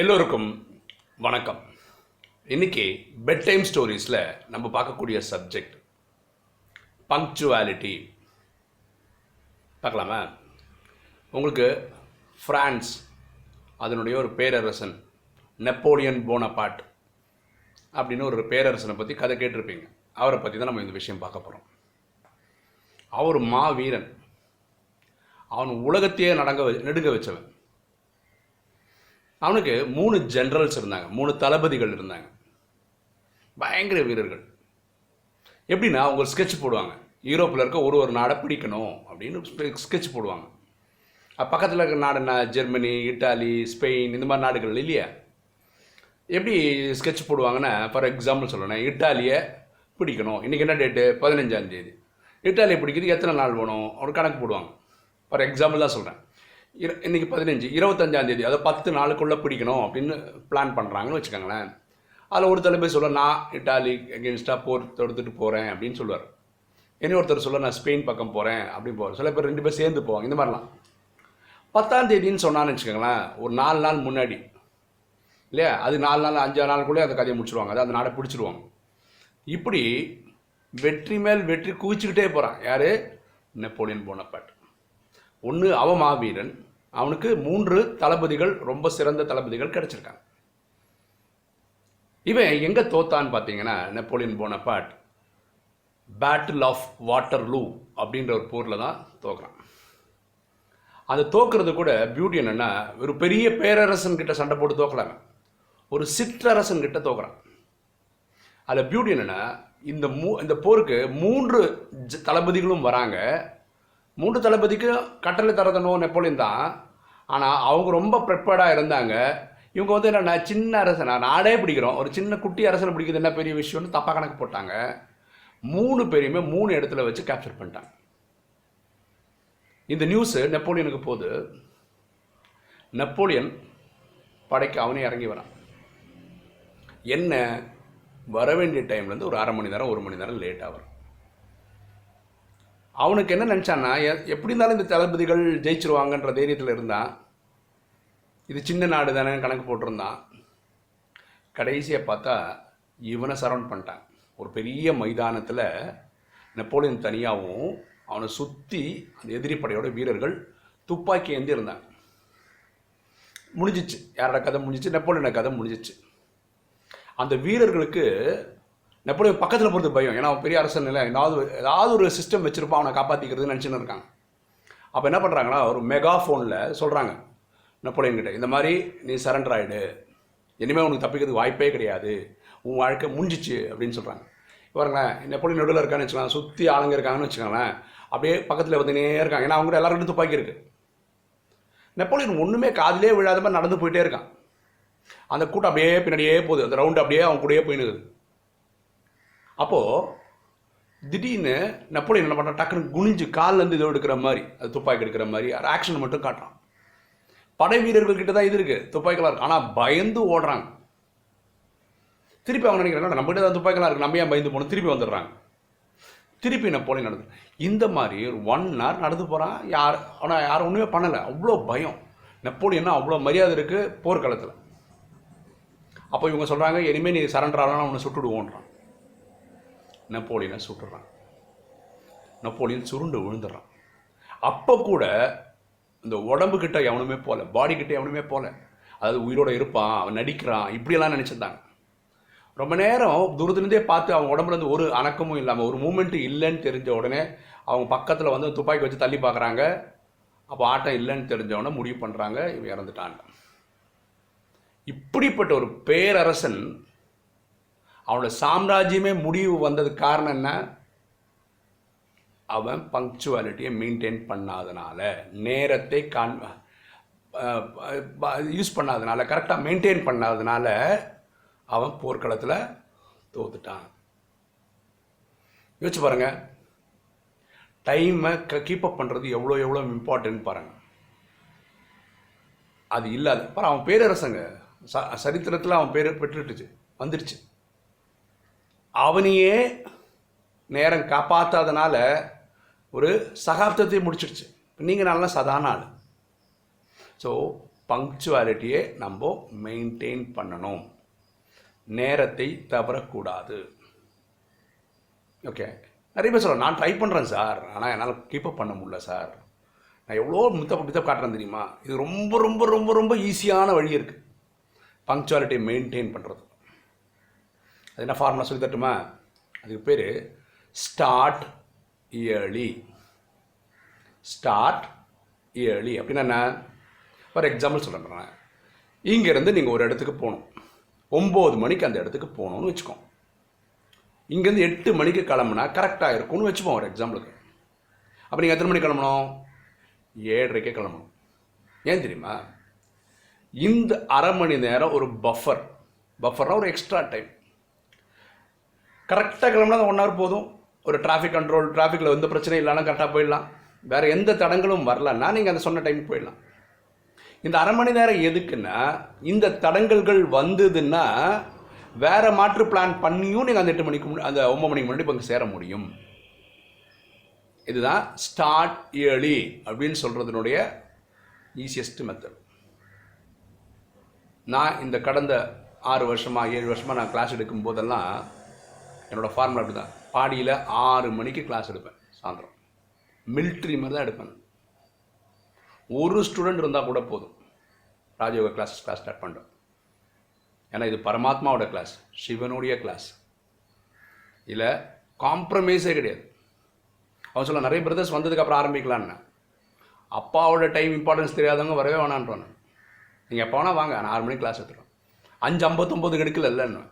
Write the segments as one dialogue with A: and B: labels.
A: எல்லோருக்கும் வணக்கம். இன்னைக்கு பெட் டைம் ஸ்டோரிஸில் நம்ம பார்க்கக்கூடிய சப்ஜெக்ட் பங்க்சுவாலிட்டி. பார்க்கலாமா? உங்களுக்கு ஃப்ரான்ஸ் அதனுடைய ஒரு பேரரசன் நெப்போலியன் போனபார்ட் அப்படின்னு ஒரு பேரரசனை பற்றி கதை கேட்டிருப்பீங்க. அவரை பற்றி தான் நம்ம இந்த விஷயம் பார்க்க போகிறோம். அவர் மாவீரன். அவன் உலகத்தையே நடுங்க வச்சவன். அவனுக்கு 3 ஜென்ரல்ஸ் இருந்தாங்க, 3 தளபதிகள் இருந்தாங்க, பயங்கர வீரர்கள். எப்படின்னா அவங்க ஸ்கெட்ச் போடுவாங்க, யூரோப்பில் இருக்க ஒரு நாடை பிடிக்கணும் அப்படின்னு ஸ்கெட்ச் போடுவாங்க. பக்கத்தில் இருக்கிற நாடுனா ஜெர்மனி, இட்டாலி, ஸ்பெயின், இந்த மாதிரி நாடுகள் இல்லையா? எப்படி ஸ்கெட்ச் போடுவாங்கன்னா, ஃபார் எக்ஸாம்பிள் சொல்லணும், இட்டாலியை பிடிக்கணும். இன்றைக்கி என்ன டேட்டு? 15ஆம் தேதி. இட்டாலியை பிடிக்கிறதுக்கு எத்தனை நாள் வேணும் ஒரு கணக்கு போடுவாங்க. ஃபார் எக்ஸாம்பிள் தான் சொல்கிறேன். இன்றைக்கி 15, 25ஆம் தேதி, அதை 10 நாளுக்குள்ளே பிடிக்கணும் அப்படின்னு பிளான் பண்ணுறாங்கன்னு வச்சுக்கோங்களேன். அதில் ஒரு தலைமை சொல்ல, நான் இட்டாலி அகேன்ஸ்டாக போர் தொடுத்துட்டு போகிறேன் அப்படின்னு சொல்லுவார். இனி ஒருத்தர் சொல்ல, நான் ஸ்பெயின் பக்கம் போகிறேன் அப்படின்னு போவார். சில பேர் 2 பேர் சேர்ந்து போவாங்க. இந்த மாதிரிலாம் 10ஆம் தேதின்னு சொன்னான்னு வச்சுக்கோங்களேன், ஒரு 4 நாள் முன்னாடி இல்லையா, அது 4 நாள் 5 நாளுக்குள்ளே அந்த கதையை முடிச்சுடுவாங்க, அதை அந்த நாடை பிடிச்சிடுவாங்க. இப்படி வெற்றி மேல் வெற்றி குவிச்சுக்கிட்டே போகிறான். யார்? Napoleon Bonaparte. ஒன்று அவன் மாவீரன், அவனுக்கு 3 தளபதிகள், ரொம்ப சிறந்த தளபதிகள் கிடச்சிருக்காங்க. இவன் எங்கே தோத்தான்னு பார்த்தீங்கன்னா, Napoleon Bonaparte battle of Waterloo அப்படின்ற ஒரு போரில் தான் தோக்குறான். அது தோக்குறது கூட பியூட்டி என்னென்னா, ஒரு பெரிய பேரரசன் கிட்ட சண்டை போட்டு தோக்கலாங்க, ஒரு சிற்றரசன் கிட்ட தோக்குறான். அதில் பியூட்டி என்னென்னா, இந்த போருக்கு 3 தளபதிகளும் வராங்க. 3 தளபதிக்கு கட்டளை தரதனோ நெப்போலியன் தான். ஆனால் அவங்க ரொம்ப ப்ரிப்பேர்டாக இருந்தாங்க. இவங்க வந்து என்னென்னா, சின்ன அரசனை நாடே பிடிக்கிறோம், ஒரு சின்ன குட்டி அரசனை பிடிக்கிறது என்ன பெரிய விஷயம்னு தப்பாக கணக்கு போட்டாங்க. 3 பேரையுமே 3 இடத்துல வச்சு கேப்சர் பண்ணிட்டாங்க. இந்த நியூஸு நெப்போலியனுக்கு போது, நெப்போலியன் படைக்கு அவனே இறங்கி வரான். என்ன, வர வேண்டிய டைம்லேருந்து ஒரு 1/2 மணி நேரம் 1 மணி நேரம் லேட்டாக வரும். அவனுக்கு என்ன நினச்சான்னா, எப்படி இருந்தாலும் இந்த தளபதிகள் ஜெயிச்சிருவாங்கன்ற தைரியத்தில் இருந்தான். இது சின்ன நாடு தானே கணக்கு போட்டிருந்தான். கடைசியாக பார்த்தா இவனை சரவுண்ட் பண்ணிட்டான். ஒரு பெரிய மைதானத்தில் நெப்போலியன் தனியாகவும் அவனை சுற்றி அந்த எதிரி படையோட வீரர்கள் துப்பாக்கி ஏந்தி இருந்தாங்க. முடிஞ்சிச்சு. யாரோட கதை முடிஞ்சிச்சு? நெப்போலியனோட கதை முடிஞ்சிச்சு. அந்த வீரர்களுக்கு நெப்போலியன் பக்கத்தில் போகிறது பயம். ஏன்னா அவன் பெரிய அரசன் இல்லை, ஏதாவது ஒரு சிஸ்டம் வச்சுருப்பான் அவனை காப்பாற்றிக்கிறதுன்னு நினச்சின்னு இருக்காங்க. அப்போ என்ன பண்ணுறாங்கன்னா, ஒரு மெகாஃபோனில் சொல்கிறாங்க நெப்போலியன் கிட்ட, இந்த மாதிரி நீ சரண்டர் ஆகிடு, இனிமேல் உனக்கு தப்பிக்கிறதுக்கு வாய்ப்பே கிடையாது, உன் வாழ்க்கை முடிஞ்சிச்சு அப்படின்னு சொல்கிறாங்க. பாருங்களேன், நெப்போலியன் நடுவில் இருக்கான்னு வச்சுக்கலாம், சுற்றி ஆளுங்க இருக்காங்கன்னு வச்சுக்கோங்களேன், அப்படியே பக்கத்தில் வந்துனே இருக்காங்க. ஏன்னா அவங்க எல்லாருக்கிட்ட துப்பாக்கி இருக்குது. நெப்போலியன் ஒன்றுமே காதிலே விழாத மாதிரி நடந்து போயிட்டே இருக்கான். அந்த கூட்டம் அப்படியே பின்னாடியே போகுது, அந்த ரவுண்டு அப்படியே அவன் கூடயே போயினுக்குது. அப்போது திடீர்னு நெப்போலியன் என்ன பண்ணுறான், டக்குன்னு குனிஞ்சு காலிலேருந்து இதோ எடுக்கிற மாதிரி, அது துப்பாக்கி எடுக்கிற மாதிரி ஆக்ஷன் மட்டும் காட்டுறான். படை வீரர்கள் கிட்ட தான் இது இருக்குது, துப்பாக்கிலாம் இருக்குது, ஆனால் பயந்து ஓடுறாங்க. திருப்பி அவங்க நினைக்கிறாங்க, நம்மகிட்ட தான் துப்பாக்கிலாம் இருக்குது, நம்ம ஏன் பயந்து போகணும், திருப்பி வந்துடுறாங்க. திருப்பி நெப்போலியன் நடந்து இந்த மாதிரி ஒரு 1 hour நடந்து போகிறான். ஆனால் யாரும் ஒன்றுமே பண்ணலை. அவ்வளோ பயம். நெப்போலியன்னா அவ்வளோ மரியாதை இருக்குது போர்க்களத்தில். அப்போ இவங்க சொல்கிறாங்க, இனிமேல் நீ சரண்டர் ஆகலாம், அவனை சுட்டுடுவோன்றான். நெப்போலியனை சுட்டுறான். நெப்போலியன் சுருண்டு விழுந்துடுறான். அப்போ கூட இந்த உடம்புக்கிட்ட எவனுமே போகல, பாடி கிட்ட எவனுமே போகல. அதாவது உயிரோடு இருப்பான், அவன் நடிக்கிறான், இப்படியெல்லாம் நினச்சிருந்தாங்க. ரொம்ப நேரம் தூரத்துலேருந்தே பார்த்து அவங்க உடம்புலேருந்து ஒரு அணக்கமும் இல்லாமல், ஒரு மூமெண்ட்டு இல்லைன்னு தெரிஞ்ச உடனே அவங்க பக்கத்தில் வந்து துப்பாக்கி வச்சு தள்ளி பார்க்குறாங்க. அப்போ ஆட்டம் இல்லைன்னு தெரிஞ்சவொடனே முடிவு பண்ணுறாங்க, இவன் இறந்துட்டான். இப்படிப்பட்ட ஒரு பேரரசன், அவனோட சாம்ராஜ்யமே முடிவு வந்ததுக்கு காரணம் என்ன? அவன் பங்க்சுவாலிட்டியை மெயின்டைன் பண்ணாதனால, நேரத்தை யூஸ் பண்ணாதனால, கரெக்டாக மெயின்டைன் பண்ணாதனால அவன் போர்க்களத்தில் தோத்துட்டான். யோசிச்சு பாருங்க, டைமை கீப்பப் பண்ணுறது எவ்வளோ இம்பார்ட்டன்ட் பாருங்கள். அது இல்லாத அவன் பேரரசங்க சரித்திரத்தில் அவன் பேர் பெற்றுட்டுச்சு, வந்துடுச்சு. அவனையே நேரம் காப்பாற்றாதனால ஒரு சகாப்தத்தை முடிச்சிடுச்சு. நீங்கள் நல்லா சாதாரண ஆள். ஸோ பங்க்சுவாலிட்டியை நம்ம மெயின்டைன் பண்ணணும், நேரத்தை தவறக்கூடாது. ஓகே, நிறைய பேர் சொல்கிறேன், நான் ட்ரை பண்ணுறேன் சார், ஆனால் என்னால் கீப்பப் பண்ண முடியல சார், நான் எவ்வளோ மித்தப் காட்டுறேன் தெரியுமா. இது ரொம்ப ரொம்ப ரொம்ப ரொம்ப ஈஸியான வழி இருக்குது பங்க்சுவாலிட்டியை மெயின்டைன் பண்ணுறது. அது என்ன ஃபார்முலா சொல்லி தட்டுமா? அதுக்கு பேர் ஸ்டார்ட் இயர்லி. ஸ்டார்ட் இயர்லி அப்படின்னா என்ன? ஃபார் எக்ஸாம்பிள் சொல்கிறேன், இங்கேருந்து நீங்கள் ஒரு இடத்துக்கு போகணும், 9 மணிக்கு அந்த இடத்துக்கு போகணுன்னு வச்சுக்கோங்க. இங்கேருந்து 8 மணிக்கு கிளம்புனா கரெக்டாக இருக்கும்னு வச்சுப்போம் ஒரு எக்ஸாம்பிளுக்கு. அப்போ நீங்கள் எத்தனை மணிக்கு கிளம்பணும்? 7:30 கிளம்பணும். ஏன் தெரியுமா? இந்த அரை மணி நேரம் ஒரு பஃபர்னா ஒரு எக்ஸ்ட்ரா டைம். கரெக்டாக கிளம்புனா 1 ஹவர் போதும். ஒரு டிராஃபிக் கண்ட்ரோல், டிராஃபிக்கில் எந்த பிரச்சனையும் இல்லைன்னா கரெக்டாக போயிடலாம். வேறு எந்த தடங்களும் வரலன்னா நீங்கள் அந்த சொன்ன டைமுக்கு போயிடலாம். இந்த அரை மணி நேரம் எதுக்குன்னா, இந்த தடங்கல்கள் வந்ததுன்னா வேறு மாற்று பிளான் பண்ணியும் நீங்கள் அந்த 8 மணிக்கு அந்த 9 மணிக்கு முன்னாடி இப்போ சேர முடியும். இதுதான் ஸ்டார்ட் இயர்லி அப்படின்னு சொல்கிறதுனுடைய ஈஸியஸ்ட் மெத்தட். நான் இந்த கடந்த 6 வருஷமாக 7 வருஷமாக நான் கிளாஸ் எடுக்கும் போதெல்லாம் என்னோடய ஃபார்முலா அப்படி தான். பாடியில் 6 மணிக்கு கிளாஸ் எடுப்பேன், சாயந்தரம் மிலிட்ரி மாதிரி தான் எடுப்பேன். ஒரு ஸ்டூடெண்ட் இருந்தால் கூட போதும், ராஜயோக கிளாஸ் ஸ்டார்ட் பண்ணுறேன். ஏன்னா இது பரமாத்மாவோட கிளாஸ், சிவனுடைய கிளாஸ், இல்லை காம்ப்ரமைஸே கிடையாது. அவன் சொல்ல நிறைய பிரதர்ஸ் வந்ததுக்கப்புறம் ஆரம்பிக்கலான்னு. அப்பாவோட டைம் இம்பார்ட்டன்ஸ் தெரியாதவங்க வரவே வேணான்றானு. நீங்கள் எப்போ வேணால் வாங்க, நான் 6 மணிக்கு கிளாஸ் எடுத்துகிறேன். 5:59 எடுக்கலன்னு.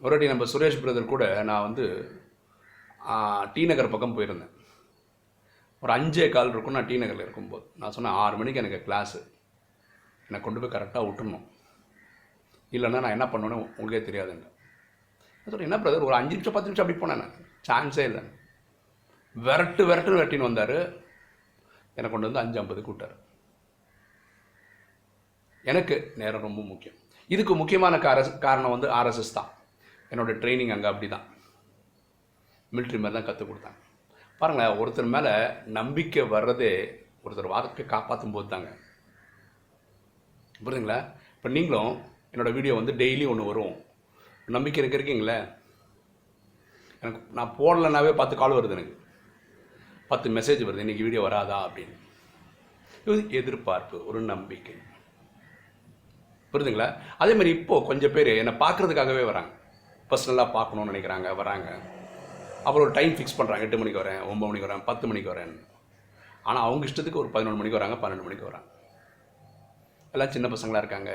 A: ஒரு வாட்டி நம்ம சுரேஷ் பிரதர் கூட நான் வந்து டி நகர் பக்கம் போயிருந்தேன். ஒரு 5:15 இருக்கும் நான் டி நகரில் இருக்கும்போது. நான் சொன்னேன் 6 மணிக்கு எனக்கு கிளாஸு, என்னை கொண்டு போய் கரெக்டாக விட்டுணும், இல்லைன்னா நான் என்ன பண்ணுவேன்னு உங்களுக்கே தெரியாதுங்க. நான் சொல்கிறேன், என்ன பிரதர் ஒரு 5 நிமிஷம் 10 நிமிஷம் அப்படி போனேன், நான் சான்ஸே இல்லை. விரட்டின்னு வந்தார், என்னை கொண்டு வந்து 5:50 விட்டார். எனக்கு நேரம் ரொம்ப முக்கியம். இதுக்கு முக்கியமான காரணம் வந்து ஆர்எஸ்எஸ் தான். என்னோடய ட்ரைனிங் அங்கே அப்படி தான், மிலிட்ரி மாதிரி தான் கற்றுக் கொடுத்தாங்க. பாருங்களேன், ஒருத்தர் மேலே நம்பிக்கை வர்றதே ஒருத்தர் வாழ்க்கை காப்பாற்றும் போது தாங்க. புரியுதுங்களா? இப்போ நீங்களும் என்னோடய வீடியோ வந்து டெய்லி ஒன்று வரும், நம்பிக்கை இருக்கீங்களே. எனக்கு நான் போடலைனாவே 10 கால் வருது, எனக்கு 10 மெசேஜ் வருது, இன்றைக்கி வீடியோ வராதா அப்படின்னு. இது எதிர்பார்ப்பு, ஒரு நம்பிக்கை. புரியுதுங்களா? அதே மாதிரி இப்போது கொஞ்சம் பேர் என்னை பார்க்குறதுக்காகவே வராங்க, பர்சனலாக பார்க்கணுன்னு நினைக்கிறாங்க, வராங்க. அப்புறம் ஒரு டைம் ஃபிக்ஸ் பண்ணுறாங்க, 8 மணிக்கு வரேன், 9 மணிக்கு வரேன், 10 மணிக்கு வரேன்னு. ஆனால் அவங்க இஷ்டத்துக்கு ஒரு 11 மணிக்கு வராங்க, 12 மணிக்கு வராங்க. எல்லாம் சின்ன பசங்களாக இருக்காங்க,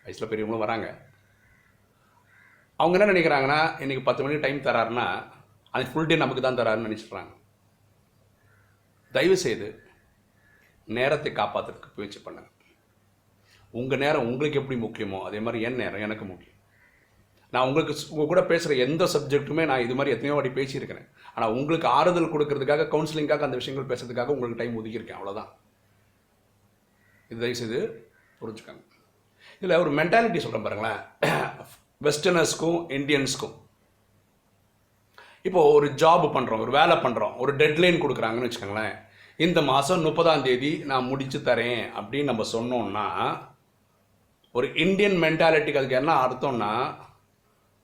A: வயசில் பெரியவங்களும் வராங்க. அவங்க என்ன நினைக்கிறாங்கன்னா, இன்றைக்கி 10 மணிக்கு டைம் தராருன்னா அது ஃபுல் டே நமக்கு தான் தராருன்னு நினச்சிட்றாங்க. தயவுசெய்து நேரத்தை காப்பாற்றுறதுக்கு முயற்சி பண்ணுங்க. உங்கள் நேரம் உங்களுக்கு எப்படி முக்கியமோ அதே மாதிரி என் நேரம் எனக்கு முக்கியம். நான் உங்கள் கூட பேசுகிற எந்த சப்ஜெக்ட்டுமே நான் இது மாதிரி எத்தனையோ வாட்டி பேசியிருக்கிறேன். ஆனால் உங்களுக்கு ஆறுதல் கொடுக்கறதுக்காக, கவுன்சிலிங்காக அந்த விஷயங்கள் பேசுறதுக்காக உங்களுக்கு டைம் ஒதுக்கியிருக்கேன், அவ்வளோதான். இது தயவுசெய்து புரிஞ்சுக்காங்க. இதில் ஒரு மென்டாலிட்டி சொல்கிறேன் பாருங்களேன், வெஸ்டர்னர்ஸ்க்கும் இந்தியன்ஸ்க்கும். இப்போது ஒரு ஜாப் பண்ணுறோம், ஒரு வேலை பண்ணுறோம், ஒரு டெட்லைன் கொடுக்குறாங்கன்னு வச்சுக்கோங்களேன். இந்த மாதம் 30ஆம் தேதி நான் முடிச்சு தரேன் அப்படின்னு நம்ம சொன்னோம்னா, ஒரு இந்தியன் மென்டாலிட்டிக்கு அதுக்கு என்ன அர்த்தம்னா,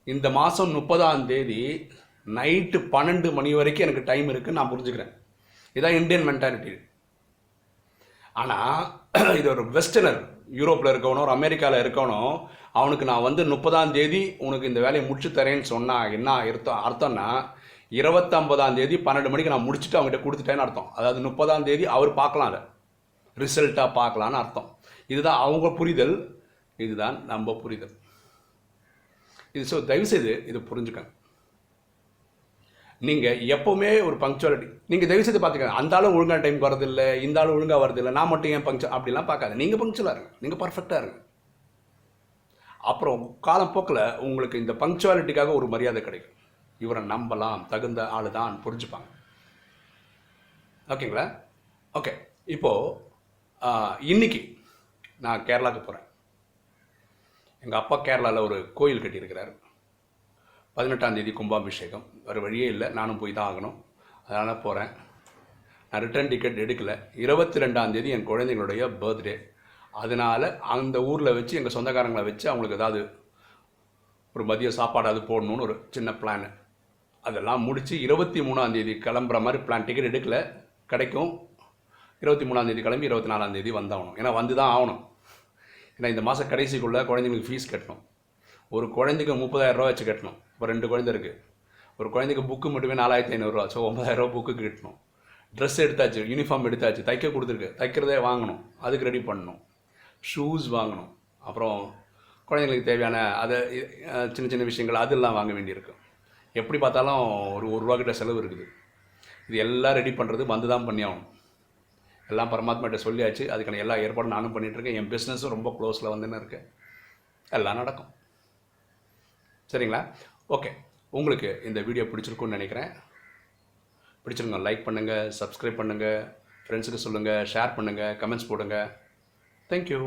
A: இந்த மாதம் 30ஆம் தேதி நைட்டு 12 மணி வரைக்கும் எனக்கு டைம் இருக்குன்னு நான் புரிஞ்சுக்கிறேன். இதுதான் இந்தியன் மென்டாலிட்டி. ஆனால் இது ஒரு வெஸ்டர்னர், யூரோப்பில் இருக்கவனோ ஒரு அமெரிக்காவில் இருக்கவனோ, அவனுக்கு நான் வந்து 30ஆம் தேதி உனக்கு இந்த வேலையை முடிச்சு தரேன்னு சொன்னால் என்ன அர்த்தம்னா, 29ஆம் தேதி 12 மணிக்கு நான் முடிச்சுட்டு அவங்ககிட்ட கொடுத்துட்டேன்னு அர்த்தம். அதாவது 30ஆம் தேதி அவர் பார்க்கலாம், அதை ரிசல்ட்டாக பார்க்கலான்னு அர்த்தம். இதுதான் அவங்க புரிதல், இதுதான் நம்ம புரிதல். இது ஸோ தயவுசெய்து இதை புரிஞ்சுக்கங்க. நீங்கள் எப்போவுமே ஒரு பங்க்சுவாலிட்டி, நீங்கள் தயவுசெய்து பார்த்துக்கங்க. அந்த ஆளும் ஒழுங்கான டைமுக்கு வரதில்லை, இந்த ஆளும் ஒழுங்காக வரதில்லை, நான் மட்டும் ஏன் அப்படிலாம் பார்க்காது. நீங்கள் பங்க்சுவலாக இருங்க, நீங்கள் பர்ஃபெக்டாக இருங்க. அப்புறம் காலப்போக்கில் உங்களுக்கு இந்த பங்க்சுவாலிட்டிக்காக ஒரு மரியாதை கிடைக்கும். இவரை நம்பலாம், தகுந்த ஆள் தான் புரிஞ்சுப்பாங்க. ஓகேங்களா? ஓகே, இப்போது இன்னைக்கு நான் கேரளாவுக்கு போகிறேன். எங்கள் அப்பா கேரளாவில் ஒரு கோயில் கட்டியிருக்கிறார். 18ஆம் தேதி கும்பாபிஷேகம். வேறு வழியே இல்லை, நானும் போய் தான் ஆகணும். அதனால் போகிறேன். நான் ரிட்டர்ன் டிக்கெட் எடுக்கலை. 22ஆம் தேதி என் குழந்தைங்களுடைய பர்த்டே. அதனால் அந்த ஊரில் வச்சு எங்கள் சொந்தக்காரங்களை வச்சு அவங்களுக்கு ஏதாவது ஒரு மதிய சாப்பாடாவது போடணுன்னு ஒரு சின்ன பிளான். அதெல்லாம் முடித்து 23ஆம் தேதி கிளம்புற மாதிரி பிளான். டிக்கெட் எடுக்கல, கிடைக்கும். 23ஆம் தேதி கிளம்பி 24ஆம் தேதி வந்தாகணும். ஏன்னா வந்து தான் ஆகணும். ஏன்னா இந்த மாதம் கடைசிக்குள்ளே குழந்தைங்களுக்கு ஃபீஸ் கட்டணும். ஒரு குழந்தைக்கு 30,000 ரூபா வச்சு கட்டணும். இப்போ 2 குழந்தை இருக்குது. ஒரு குழந்தைக்கு புக்கு மட்டுமே 4,500 ரூபா. ஸோ 9,000 ரூபா புக்கு கட்டணும். ட்ரெஸ் எடுத்தாச்சு, யூனிஃபார்ம் எடுத்தாச்சு, தைக்க கொடுத்துருக்கு, தைக்கிறதே வாங்கணும், அதுக்கு ரெடி பண்ணணும், ஷூஸ் வாங்கணும், அப்புறம் குழந்தைங்களுக்கு தேவையான அதை சின்ன சின்ன விஷயங்கள் அதெல்லாம் வாங்க வேண்டியிருக்கு. எப்படி பார்த்தாலும் ஒரு ரூபா கிட்ட செலவு இருக்குது. இது எல்லாம் ரெடி பண்ணுறது வந்து தான் பண்ணி ஆகணும். எல்லாம் பரமாத்மாட்ட சொல்லியாச்சு. அதுக்கான எல்லா ஏற்பாடும் நானும் பண்ணிகிட்ருக்கேன். என் பிஸ்னஸும் ரொம்ப க்ளோஸில் வந்துன்னு இருக்கேன். எல்லாம் நடக்கும். சரிங்களா? ஓகே, உங்களுக்கு இந்த வீடியோ பிடிச்சிருக்குன்னு நினைக்கிறேன். பிடிச்சிருங்க, லைக் பண்ணுங்கள், சப்ஸ்கிரைப் பண்ணுங்கள், ஃப்ரெண்ட்ஸுக்கு சொல்லுங்கள், ஷேர் பண்ணுங்கள், கமெண்ட்ஸ் போடுங்க. தேங்க்யூ.